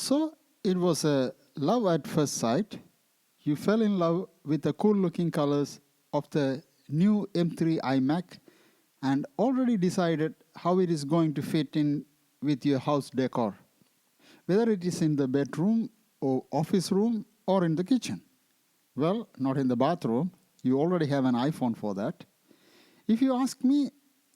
So it was a love at first sight. You fell in love with the cool looking colors of the new M3 iMac and already decided how it is going to fit in with your house decor, whether it is in the bedroom or office room or in the kitchen. Well, not in the bathroom. You already have an iPhone for that. If you ask me,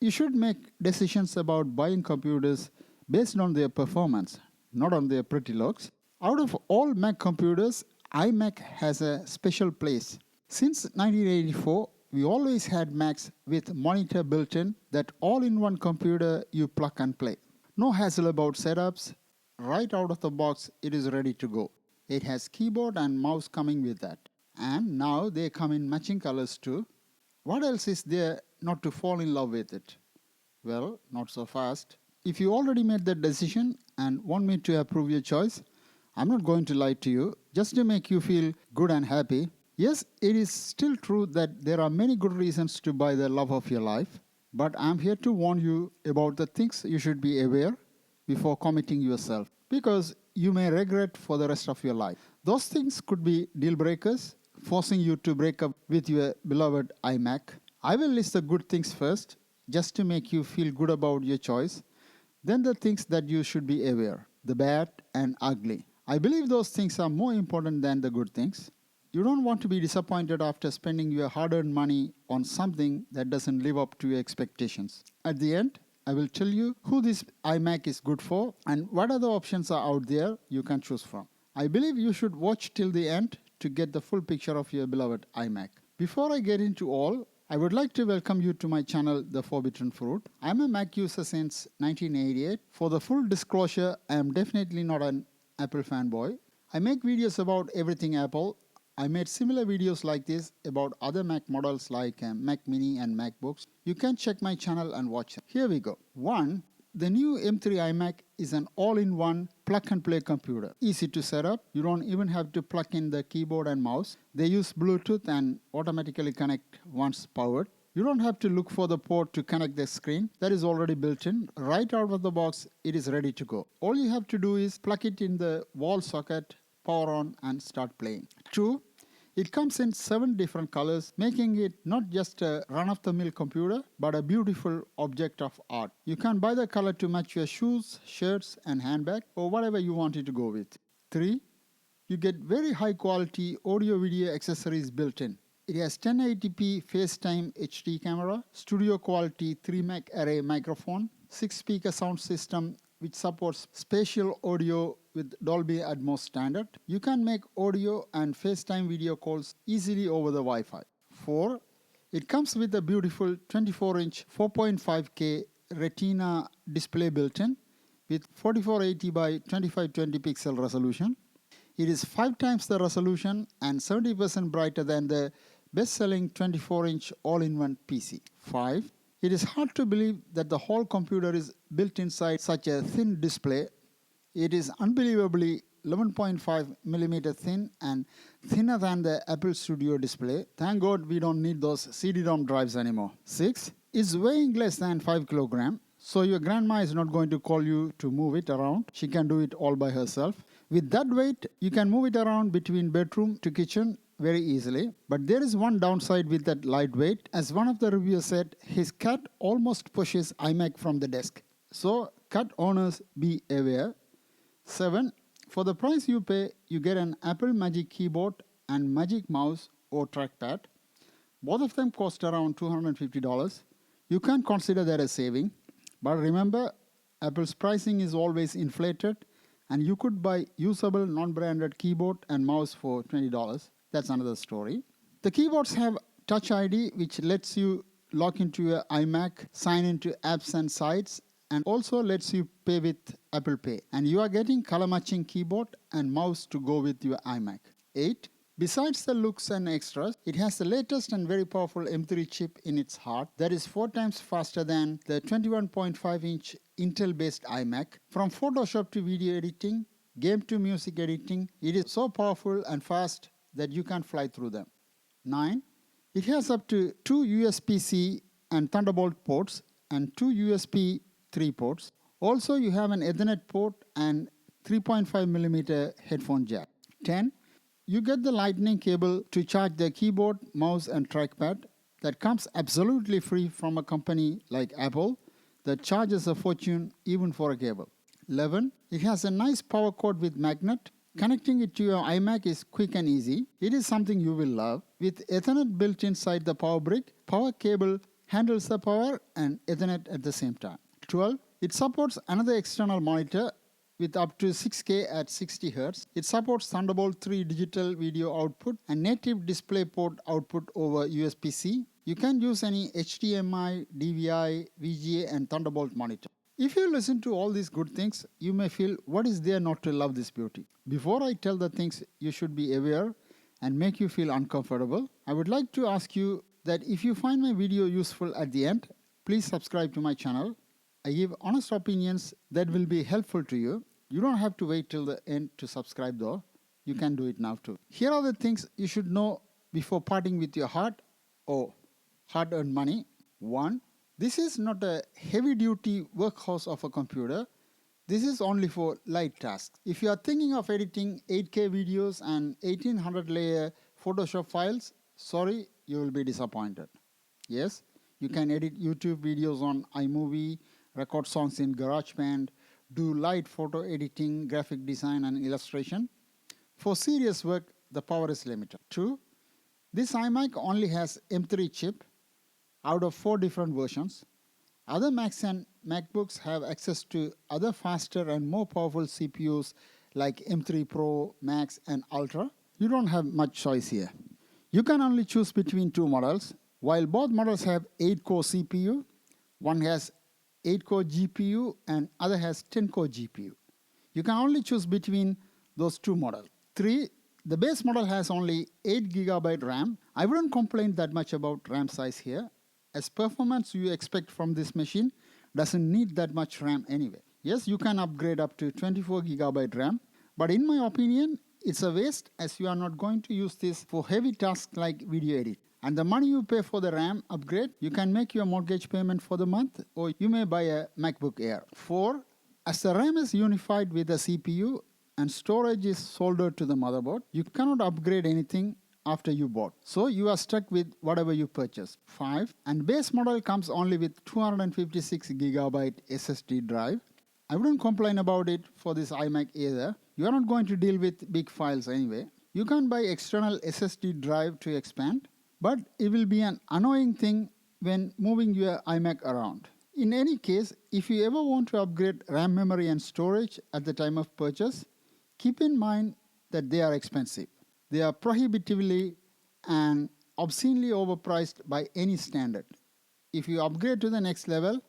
you should make decisions about buying computers based on their performance, not on their pretty looks. Out of all Mac computers, iMac has a special place. Since 1984, we always had Macs with monitor built in, that all-in-one computer you plug and play. No hassle about setups. Right out of the box, it is ready to go. It has keyboard and mouse coming with that. And now they come in matching colors too. What else is there not to fall in love with it? Well, not so fast. If you already made that decision and want me to approve your choice, I'm not going to lie to you just to make you feel good and happy. Yes, it is still true that there are many good reasons to buy the love of your life, but I'm here to warn you about the things you should be aware before committing yourself, because you may regret for the rest of your life. Those things could be deal breakers, forcing you to break up with your beloved iMac. I will list the good things first, just to make you feel good about your choice, then the things that you should be aware, the bad and ugly. I believe those things are more important than the good things. You don't want to be disappointed after spending your hard-earned money on something that doesn't live up to your expectations. At the end, I will tell you who this iMac is good for and what other options are out there you can choose from. I believe you should watch till the end to get the full picture of your beloved iMac. Before I get into all, I would like to welcome you to my channel, The Forbidden Fruit. I'm a Mac user since 1988. For the full disclosure, I am definitely not an Apple fanboy. I make videos about everything Apple. I made similar videos like this about other Mac models like Mac Mini and MacBooks. You can check my channel and watch them. Here we go. 1. The new M3 iMac is an all-in-one plug-and-play computer. Easy to set up. You don't even have to plug in the keyboard and mouse. They use Bluetooth and automatically connect once powered. You don't have to look for the port to connect the screen. That is already built in. Right out of the box, it is ready to go. All you have to do is plug it in the wall socket, power on, and start playing. 2. It comes in 7 different colors, making it not just a run-of-the-mill computer, but a beautiful object of art. You can buy the color to match your shoes, shirts, and handbag, or whatever you want it to go with. 3. You get very high-quality audio-video accessories built in. It has 1080p FaceTime HD camera, studio-quality 3-mic array microphone, 6-speaker sound system which supports spatial audio with Dolby Atmos standard. You can make audio and FaceTime video calls easily over the Wi-Fi. 4. It comes with a beautiful 24-inch 4.5K Retina display built in with 4480 by 2520 pixel resolution. It is 5 times the resolution and 70% brighter than the best-selling 24-inch all-in-one PC. 5. It is hard to believe that the whole computer is built inside such a thin display. It is unbelievably 11.5 millimeter thin and thinner than the Apple Studio display. Thank God we don't need those CD-ROM drives anymore. 6. It's weighing less than 5 kilograms, so your grandma is not going to call you to move it around. She can do it all by herself. With that weight, you can move it around between bedroom to kitchen very easily. But there is one downside with that lightweight. As one of the reviewers said, his cat almost pushes iMac from the desk. So cat owners, be aware. 7. For the price you pay, you get an Apple Magic Keyboard and Magic Mouse or trackpad. Both of them cost around $250. You can consider that a saving. But remember, Apple's pricing is always inflated, and you could buy usable non-branded keyboard and mouse for $20. That's another story. The keyboards have Touch ID, which lets you log into your iMac, sign into apps and sites, and also lets you pay with Apple Pay. And you are getting color matching keyboard and mouse to go with your iMac. 8. Besides the looks and extras, it has the latest and very powerful M3 chip in its heart that is 4 times faster than the 21.5-inch Intel-based iMac. From Photoshop to video editing, game to music editing, it is so powerful and fast that you can fly through them. 9. It has up to 2 USB-C and Thunderbolt ports and 2 USB 3 ports. Also, you have an Ethernet port and 3.5mm headphone jack. 10. You get the lightning cable to charge the keyboard, mouse and trackpad that comes absolutely free from a company like Apple that charges a fortune even for a cable. 11. It has a nice power cord with magnet. Connecting it to your iMac is quick and easy. It is something you will love. With Ethernet built inside the power brick, power cable handles the power and Ethernet at the same time. 12. It supports another external monitor with up to 6K at 60 Hz. It supports Thunderbolt 3 digital video output and native DisplayPort output over USB-C. You can use any HDMI, DVI, VGA and Thunderbolt monitor. If you listen to all these good things, you may feel, what is there not to love this beauty? Before I tell the things you should be aware and make you feel uncomfortable, I would like to ask you that if you find my video useful at the end, please subscribe to my channel. I give honest opinions that will be helpful to you. You don't have to wait till the end to subscribe though. You can do it now too. Here are the things you should know before parting with your heart or hard-earned money. 1. This is not a heavy-duty workhorse of a computer. This is only for light tasks. If you are thinking of editing 8K videos and 1800-layer Photoshop files, sorry, you will be disappointed. Yes, you can edit YouTube videos on iMovie, record songs in GarageBand, do light photo editing, graphic design and illustration. For serious work, the power is limited. 2. This iMac only has M3 chip out of 4 different versions. Other Macs and MacBooks have access to other faster and more powerful CPUs like M3 Pro, Max and Ultra. You don't have much choice here. You can only choose between 2 models. While both models have 8-core CPU, one has 8-core GPU and other has 10-core GPU. You can only choose between those 2 models. 3. The base model has only 8GB RAM. I wouldn't complain that much about RAM size here, as performance you expect from this machine doesn't need that much RAM anyway. Yes, you can upgrade up to 24GB RAM, but in my opinion, it's a waste as you are not going to use this for heavy tasks like video edit. And the money you pay for the RAM upgrade, you can make your mortgage payment for the month or you may buy a MacBook Air. 4. As the RAM is unified with the CPU and storage is soldered to the motherboard, you cannot upgrade anything after you bought. So you are stuck with whatever you purchased. 5. And base model comes only with 256GB SSD drive. I wouldn't complain about it for this iMac either. You are not going to deal with big files anyway. You can buy external SSD drive to expand, but it will be an annoying thing when moving your iMac around. In any case, if you ever want to upgrade RAM memory and storage at the time of purchase, keep in mind that they are expensive. They are prohibitively and obscenely overpriced by any standard. If you upgrade to the next level,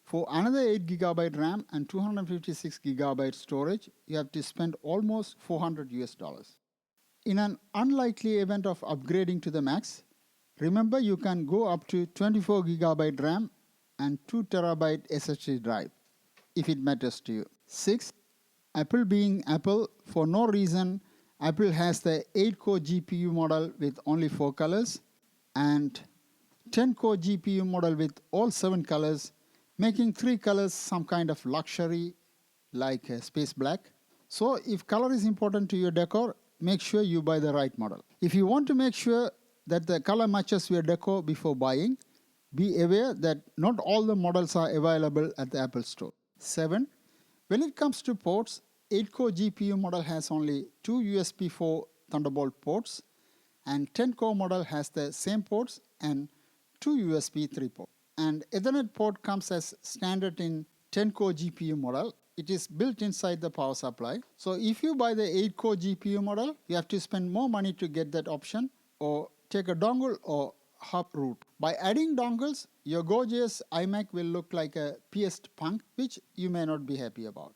for another 8GB RAM and 256GB storage, you have to spend almost $400. In an unlikely event of upgrading to the Max, remember you can go up to 24GB RAM and 2TB SSD drive, if it matters to you. 6. Apple being Apple, for no reason, Apple has the 8-core GPU model with only 4 colors and 10-core GPU model with all 7 colors, making 3 colors some kind of luxury like space black. So if color is important to your decor, make sure you buy the right model. If you want to make sure that the color matches your decor before buying, be aware that not all the models are available at the Apple Store. 7. When it comes to ports, 8-core GPU model has only 2 USB 4 Thunderbolt ports and 10-core model has the same ports and 2 USB 3 ports. And Ethernet port comes as standard in 10-core GPU model. It is built inside the power supply. So if you buy the 8-core GPU model, you have to spend more money to get that option or take a dongle or hub route. By adding dongles, your gorgeous iMac will look like a pierced punk, which you may not be happy about.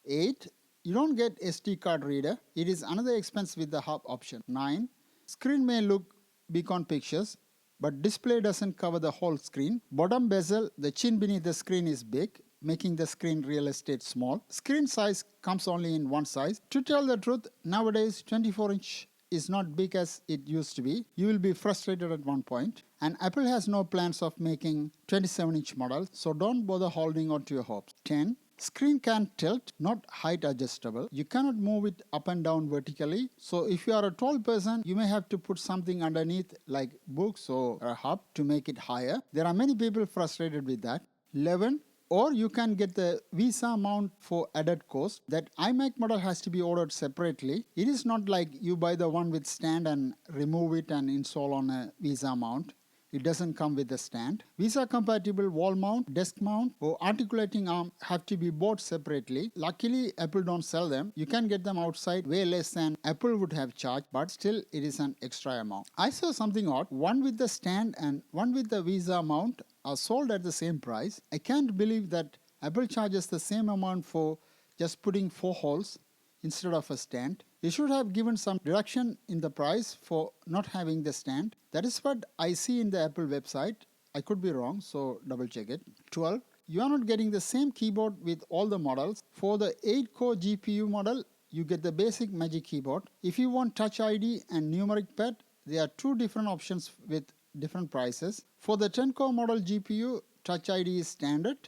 8. You don't get SD card reader. It is another expense with the hub option. 9. Screen may look big on pictures, but display doesn't cover the whole screen. Bottom bezel, the chin beneath the screen is big, making the screen real estate small. Screen size comes only in one size. To tell the truth, nowadays 24-inch is not big as it used to be. You will be frustrated at one point. And Apple has no plans of making 27-inch models, so don't bother holding on to your hopes. 10. Screen can tilt, not height adjustable. You cannot move it up and down vertically. So if you are a tall person, you may have to put something underneath like books or a hub to make it higher. There are many people frustrated with that. 11. Or you can get the Visa mount for added cost. That iMac model has to be ordered separately. It is not like you buy the one with stand and remove it and install on a Visa mount. It doesn't come with a stand. Visa compatible wall mount, desk mount or articulating arm have to be bought separately. Luckily, Apple don't sell them. You can get them outside way less than Apple would have charged, but still it is an extra amount. I saw something odd. One with the stand and one with the Visa mount are sold at the same price. I can't believe that Apple charges the same amount for just putting 4 holes instead of a stand. You should have given some reduction in the price for not having the stand. That is what I see in the Apple website. I could be wrong, so double check it. 12. You are not getting the same keyboard with all the models. For the 8-core GPU model, you get the basic Magic Keyboard. If you want Touch ID and numeric pad, there are 2 different options with different prices. For the 10-core model GPU, Touch ID is standard,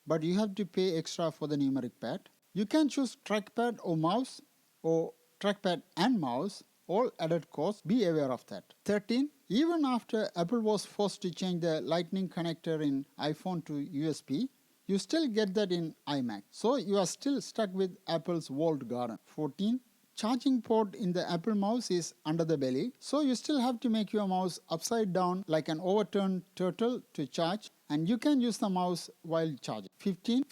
but you have to pay extra for the numeric pad. You can choose trackpad or mouse, or trackpad and mouse, all added cost. Be aware of that. 13. Even after Apple was forced to change the lightning connector in iPhone to USB, you still get that in iMac. So you are still stuck with Apple's walled garden. 14. Charging port in the Apple mouse is under the belly, so you still have to make your mouse upside down like an overturned turtle to charge, and you can use the mouse while charging. 15.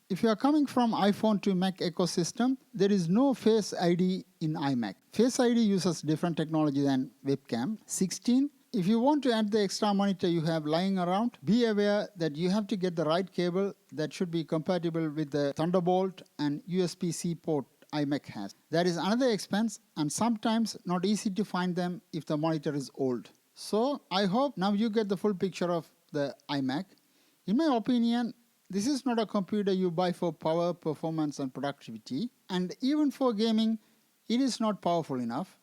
If you are coming from iPhone to Mac ecosystem, there is no Face ID in iMac. Face ID uses different technology than webcam. 16. If you want to add the extra monitor you have lying around, be aware that you have to get the right cable that should be compatible with the Thunderbolt and USB-C port iMac has. That is another expense and sometimes not easy to find them if the monitor is old. So I hope now you get the full picture of the iMac. In my opinion, this is not a computer you buy for power, performance and productivity, and even for gaming, it is not powerful enough.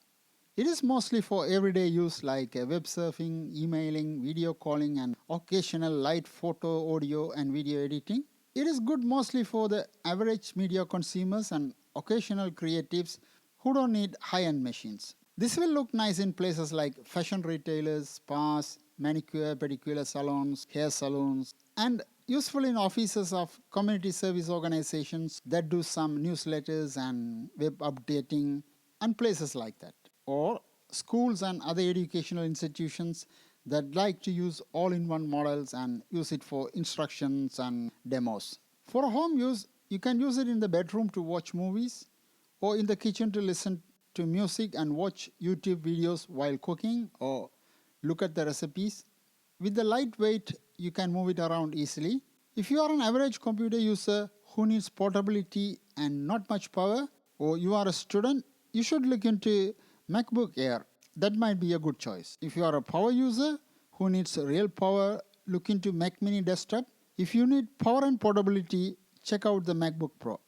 It is mostly for everyday use like web surfing, emailing, video calling and occasional light photo, audio and video editing. It is good mostly for the average media consumers and occasional creatives who don't need high-end machines. This will look nice in places like fashion retailers, spas, manicure, pedicure salons, hair salons, and useful in offices of community service organizations that do some newsletters and web updating and places like that. Or schools and other educational institutions that like to use all-in-one models and use it for instructions and demos. For home use, you can use it in the bedroom to watch movies or in the kitchen to listen to music and watch YouTube videos while cooking or look at the recipes. With the lightweight, you can move it around easily. If you are an average computer user who needs portability and not much power, or you are a student, you should look into MacBook Air. That might be a good choice. If you are a power user who needs real power, look into Mac Mini Desktop. If you need power and portability, check out the MacBook Pro.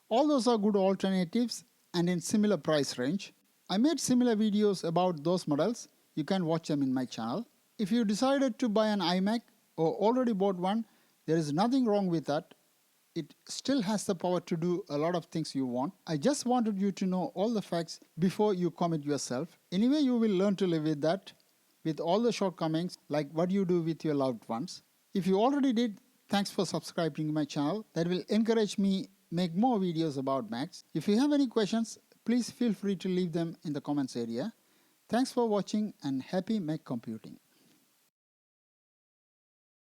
All those are good alternatives and in similar price range. I made similar videos about those models. You can watch them in my channel. If you decided to buy an iMac or already bought one, there is nothing wrong with that. It still has the power to do a lot of things you want. I just wanted you to know all the facts before you commit yourself. Anyway, you will learn to live with that, with all the shortcomings, like what you do with your loved ones. If you already did, thanks for subscribing to my channel. That will encourage me make more videos about Macs. If you have any questions, please feel free to leave them in the comments area. Thanks for watching and happy Mac computing.